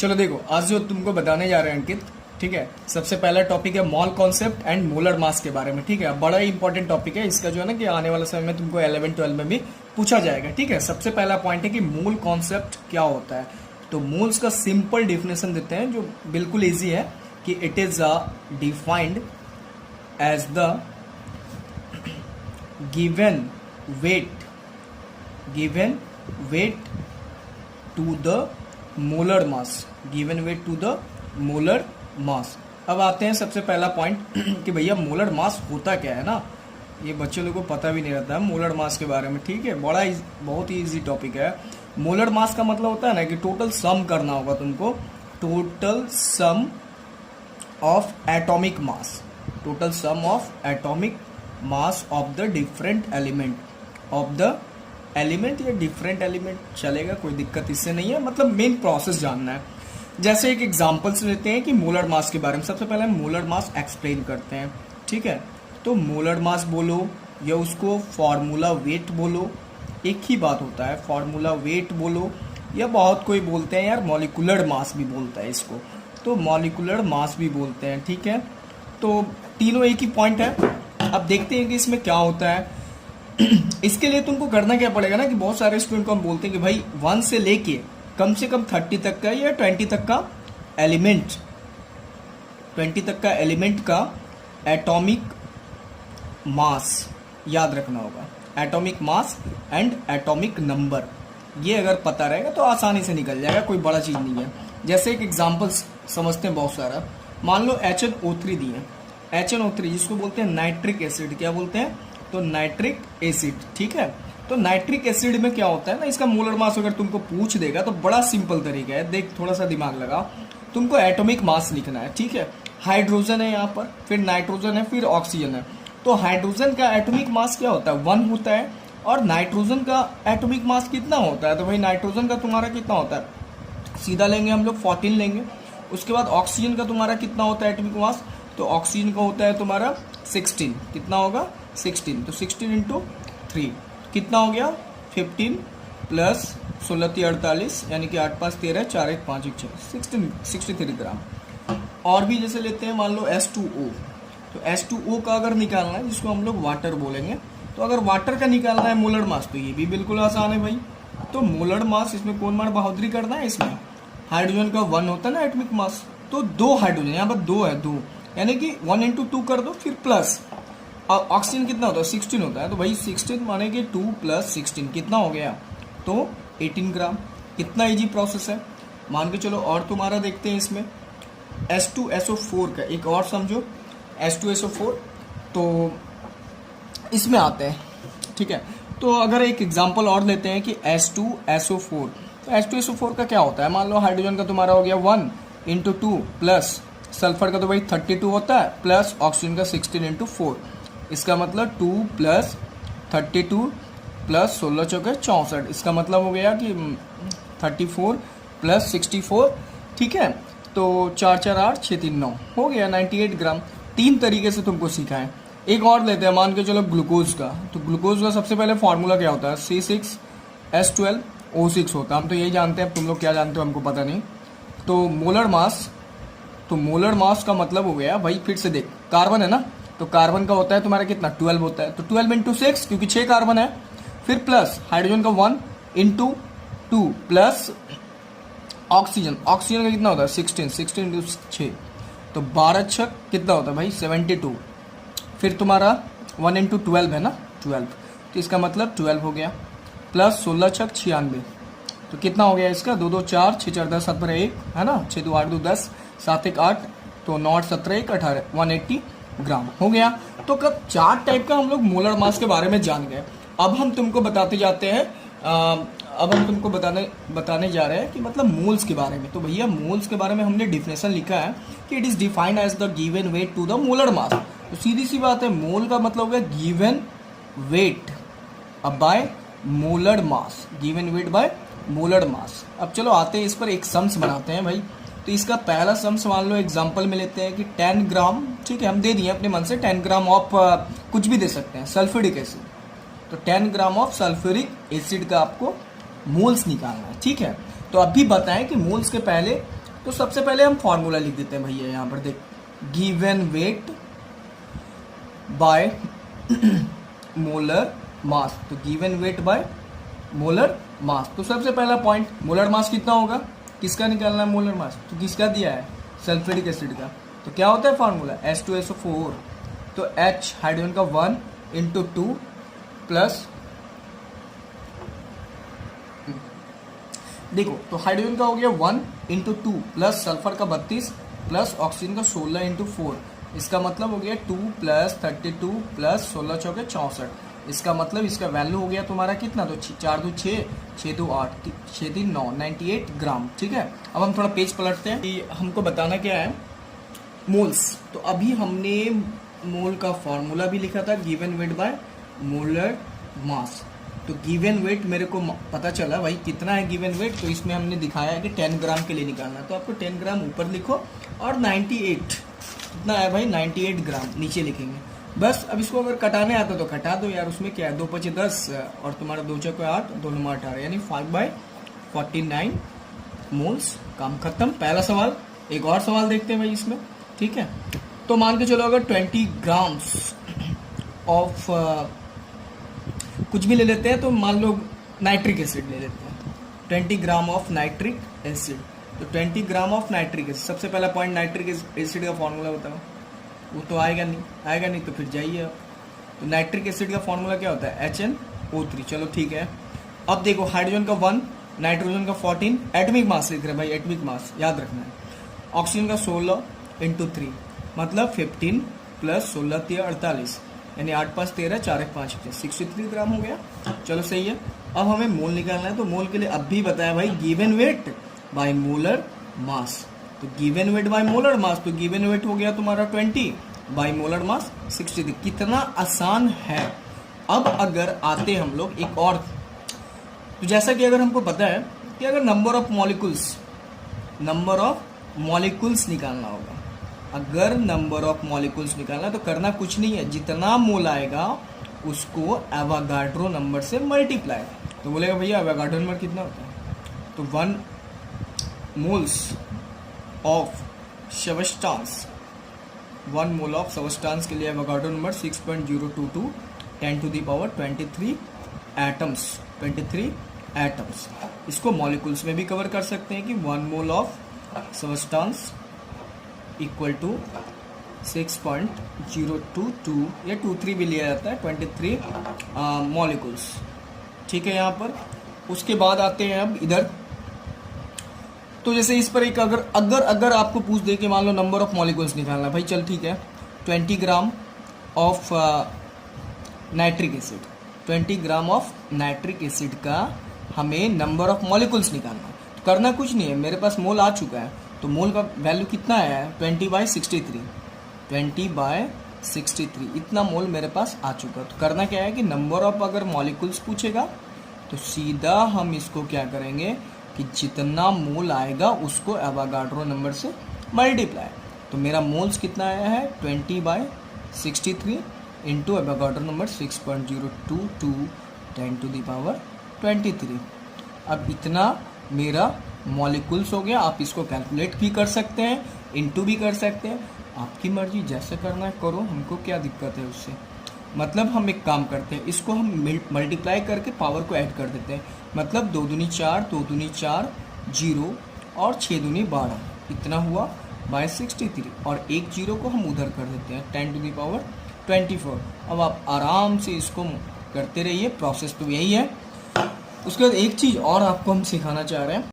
चलो देखो, आज जो तुमको बताने जा रहे हैं अंकित, ठीक है, सबसे पहला टॉपिक है mall concept and molar mass के बारे में। ठीक है, बड़ा ही इंपॉर्टेंट टॉपिक है इसका, जो है ना कि आने वाले समय में तुमको 11-12 में भी पूछा जाएगा। ठीक है, सबसे पहला पॉइंट है कि मूल कॉन्सेप्ट क्या होता है। तो मूल्स का सिंपल डिफिनेशन देते हैं जो बिल्कुल ईजी है कि it is defined as the given weight to the molar mass, given weight to the molar mass. अब आते हैं सबसे पहला पॉइंट कि भैया मोलर मास होता क्या है ना, ये बच्चे लोगों को पता भी नहीं रहता है मोलर मास के बारे में। ठीक है, बहुत ही इजी टॉपिक है। मोलर मास का मतलब होता है ना कि टोटल सम करना होगा तुमको, total sum of atomic mass, total sum of atomic mass of the different element, of the element या डिफरेंट एलिमेंट चलेगा, कोई दिक्कत इससे नहीं है, मतलब मेन प्रोसेस जानना है। जैसे एक एग्जांपल्स लेते हैं कि मोलर मास के बारे में। सबसे पहले हम मोलर मास एक्सप्लेन करते हैं। ठीक है, तो मोलर मास बोलो या उसको फॉर्मूला वेट बोलो, एक ही बात होता है। फॉर्मूला वेट बोलो या बहुत कोई बोलते हैं यार मॉलिक्यूलर मास भी बोलता है इसको, तो मॉलिक्यूलर मास भी बोलते हैं। ठीक है, तो तीनों एक ही पॉइंट है। अब देखते हैं कि इसमें क्या होता है। इसके लिए तुमको करना क्या पड़ेगा ना कि बहुत सारे स्टूडेंट को हम बोलते हैं कि भाई 1 से लेके कम से कम 30 तक का या 20 तक का एलिमेंट, 20 तक का एलिमेंट का एटॉमिक मास याद रखना होगा। Atomic mass and atomic number, ये अगर पता रहेगा तो आसानी से निकल जाएगा, कोई बड़ा चीज नहीं है। जैसे एक एग्जांपल समझते हैं बहुत सारा, मान लो HNO3 दिए, HNO3 जिसको बोलते हैं नाइट्रिक एसिड, क्या बोलते हैं, तो नाइट्रिक एसिड। ठीक है, तो नाइट्रिक एसिड में क्या होता है ना, इसका मोलर मास अगर तुमको पूछ देगा तो बड़ा सिंपल तरीका है, देख थोड़ा सा दिमाग लगा, तुमको एटॉमिक मास लिखना है। ठीक है, हाइड्रोजन है यहाँ पर, फिर नाइट्रोजन है, फिर ऑक्सीजन है। तो हाइड्रोजन का एटॉमिक मास क्या होता है, 1 होता है, और नाइट्रोजन का एटॉमिक मास कितना होता है, तो भाई नाइट्रोजन का तुम्हारा कितना होता है, सीधा लेंगे हम लोग 14 लेंगे। उसके बाद ऑक्सीजन का तुम्हारा कितना होता है एटॉमिक मास, तो ऑक्सीजन का होता है तुम्हारा 16, कितना होगा 16, तो 16 इंटू 3 कितना हो गया 15 प्लस 16 × 48 यानी कि 8 × 5 = 13, 4 × 1 = 5 × 6 63 ग्राम। और भी जैसे लेते हैं मान लो H2O, तो H2O का अगर निकालना है जिसको हम लोग वाटर बोलेंगे, तो अगर वाटर का निकालना है मोलर मास तो ये भी बिल्कुल आसान है भाई। तो मोलर मास इसमें कौन मार बहादुरी करना है, इसमें हाइड्रोजन का 1 होता है ना एटॉमिक मास, तो 2 हाइड्रोजन, यहाँ पर 2 है, 2 यानी कि 1 × 2 कर दो, फिर प्लस ऑक्सीजन कितना होता है 16 होता है, तो भाई 16 माने कि 2 + 16 कितना हो गया, तो 18 ग्राम। कितना इजी प्रोसेस है, मान के चलो। और तुम्हारा देखते हैं इसमें H2SO4 का एक और समझो, H2SO4, तो इसमें आते हैं। ठीक है, तो अगर एक एग्जांपल और लेते हैं कि H2SO4, तो H2SO4 का क्या होता है, मान लो हाइड्रोजन का तुम्हारा हो गया 1 × 2 प्लस सल्फर का तो भाई 32 होता है, प्लस ऑक्सीजन का 16 × 4, इसका मतलब 2 + 32 प्लस 16 × 4 = 64, इसका मतलब हो गया कि 34 + 64। ठीक है, तो 4 4 8 6 3 9 हो गया 98 ग्राम। 3 तरीके से तुमको सीखा है। एक और लेते हैं, मान के चलो ग्लूकोज का, तो ग्लूकोज का सबसे पहले फॉर्मूला क्या होता है, C6H12O6 होता है, हम तो यही जानते हैं, अब तुम लोग क्या जानते हो हमको पता नहीं। तो मोलर मास, तो मोलर मास का मतलब हो गया भाई, फिर से देख, कार्बन है ना, तो कार्बन का होता है तुम्हारा कितना 12 होता है, तो 12 × 6 क्योंकि 6 कार्बन है, फिर प्लस हाइड्रोजन का 1 × 2 प्लस ऑक्सीजन का कितना होता है 16 × 6, तो 12 6 कितना होता है भाई 72, फिर तुम्हारा 1 × 12 है ना 12, तो इसका मतलब 12 हो गया, प्लस 16 6 96, तो कितना हो गया इसका 2 2 4 6 4 10 7 पर 1 है ना, 6 2 8 2 10 7 1 8, तो 9 8 17 1 18 180 ग्राम हो गया। तो कब 4 टाइप का हम लोग मोलर मास के बारे में जान गए। अब हम तुमको बताते जाते हैं, अब हम तुमको बताने जा रहे हैं कि मतलब मोल्स के बारे में। तो भैया मोल्स के बारे में हमने डिफिनेशन लिखा है कि it is defined as the given weight to the molar mass. तो सीधी सी बात है, मोल का मतलब है given weight by molar mass, given weight by molar mass. अब चलो आते हैं इस पर एक सम्स बनाते हैं भाई। तो इसका पहला सम्स मान लो एग्जांपल में लेते हैं कि 10 ग्राम, ठीक है हम दे दिए अपने मन से 10 ग्राम ऑफ कुछ भी दे सकते हैं सल्फ्यूरिक एसिड, तो 10 ग्राम ऑफ सल्फ्यूरिक एसिड का आपको मोल्स निकालना है। ठीक है, तो अभी बताएं कि मोल्स के पहले तो सबसे पहले हम फॉर्मूला लिख देते हैं भैया, यहाँ पर देख, given weight by molar mass. तो given weight by molar mass, तो सबसे पहला पॉइंट मोलर मास कितना होगा, किसका निकालना है मोलर मास, तो किसका दिया है, सल्फ्यूरिक एसिड का। तो क्या होता है फार्मूला, H2SO4। तो H हाइड्रोजन का 1 इंटू 2 प्लस, देखो तो हाइड्रोजन का हो गया 1 इंटू 2 प्लस सल्फर का 32 प्लस ऑक्सीजन का 16 इंटू 4, इसका मतलब हो गया 2 प्लस 32 प्लस 16 चौके 64। इसका मतलब इसका वैल्यू हो गया तुम्हारा कितना, तो 4 2 6 6 2 8 6 3 9 98 ग्राम। ठीक है, अब हम थोड़ा पेज पलटते हैं कि हमको बताना क्या है, मोल्स। तो अभी हमने मोल का फॉर्मूला भी लिखा था, given weight by molar mass. तो गिवन वेट मेरे को पता चला भाई कितना है गिवन वेट, तो इसमें हमने दिखाया है कि 10 ग्राम के लिए निकालना है। तो आपको 10 ग्राम ऊपर लिखो और 98 कितना है भाई, 98 ग्राम नीचे लिखेंगे बस। अब इसको अगर कटाने आता तो कटा दो यार, उसमें क्या है, 2 5 10 और तुम्हारा 2 6 8 2 9 18 यानी 5/49 मोल्स। काम खत्म। पहला सवाल। एक और सवाल देखते हैं भाई इसमें, ठीक है। तो मान के चलो अगर 20 ग्राम्स ऑफ कुछ भी ले लेते हैं, तो मान लो नाइट्रिक एसिड ले लेते हैं, 20 ग्राम ऑफ नाइट्रिक एसिड। तो 20 ग्राम ऑफ नाइट्रिक एसिड, सबसे पहला पॉइंट नाइट्रिक एसिड का फॉर्मूला बताओ। वो तो आएगा नहीं तो फिर जाइए आप। तो नाइट्रिक एसिड का फॉर्मूला क्या होता है, HNO3। चलो ठीक है। अब देखो हाइड्रोजन का 1, नाइट्रोजन का 14, एटमिक मास लिख रहे हैं भाई, एटमिक मास याद रखना है। ऑक्सीजन का 16 इंटू 3 मतलब 15 प्लस 16 3 48 यानी 8 5 13 4 1 5 63 ग्राम हो गया। चलो सही है। अब हमें मोल निकालना है, तो मोल के लिए अब भी बताया भाई given weight by molar mass. तो given weight by molar mass, तो गिवन वेट हो गया तुम्हारा 20 बाय मोलर मास 63। कितना आसान है। अब अगर आते हम लोग एक और, तो जैसा कि अगर हमको पता है कि अगर नंबर ऑफ मॉलिक्यूल्स निकालना होगा, अगर नंबर ऑफ मॉलिक्यूल्स निकालना तो करना कुछ नहीं है, जितना मोल आएगा उसको एवोगाड्रो नंबर से मल्टीप्लाई। तो बोलेगा भैया एवोगाड्रो नंबर कितना होता है, तो 1 moles of substance, 1 mole of substance के लिए Avogadro number 6.022 10 to the power 23 atoms, 23 atoms. इसको मॉलिक्यूल्स में भी कवर कर सकते हैं कि 1 mole of substance equal to 6.022 या 23 भी लिया जाता है, 23 मॉलिक्यूल्स। ठीक है यहाँ पर। उसके बाद आते हैं अब इधर, तो जैसे इस पर एक अगर आपको पूछ दे कि मान लो नंबर ऑफ मॉलिक्यूल्स निकालना, भाई चल ठीक है, 20 gram of nitric acid, 20 gram of nitric acid का हमें नंबर ऑफ मॉलिक्यूल्स निकालना है। तो करना कुछ नहीं है, मेरे पास मोल आ चुका है, तो मोल का वैल्यू कितना है 20/63, 20/63 इतना मोल मेरे पास आ चुका है। तो करना क्या है कि नंबर ऑफ अगर मॉलिक्यूल्स पूछेगा तो सीधा हम इसको क्या करेंगे कि जितना मोल आएगा उसको एवोगाड्रो नंबर से मल्टीप्लाई। तो मेरा मोल्स कितना आया है 20/63 into Avogadro number 6.022 10 to the power 23। अब इतना मेरा मॉलिक्यूल्स हो गया। आप इसको कैलकुलेट भी कर सकते हैं, इनटू भी कर सकते हैं, आपकी मर्जी, जैसे करना है करो, हमको क्या दिक्कत है उससे। मतलब हम एक काम करते हैं, इसको हम मल्टीप्लाई करके पावर को ऐड कर देते हैं। मतलब 2 दूनी 4 2 दूनी 4 0 और 6 दूनी 12 इतना हुआ बाय 63, और एक जीरो को हम उधर कर देते हैं 10 to the power 24। अब आप आराम से इसको करते रहिए, प्रोसेस तो यही है। उसके बाद एक चीज़ और आपको हम सिखाना चाह रहे हैं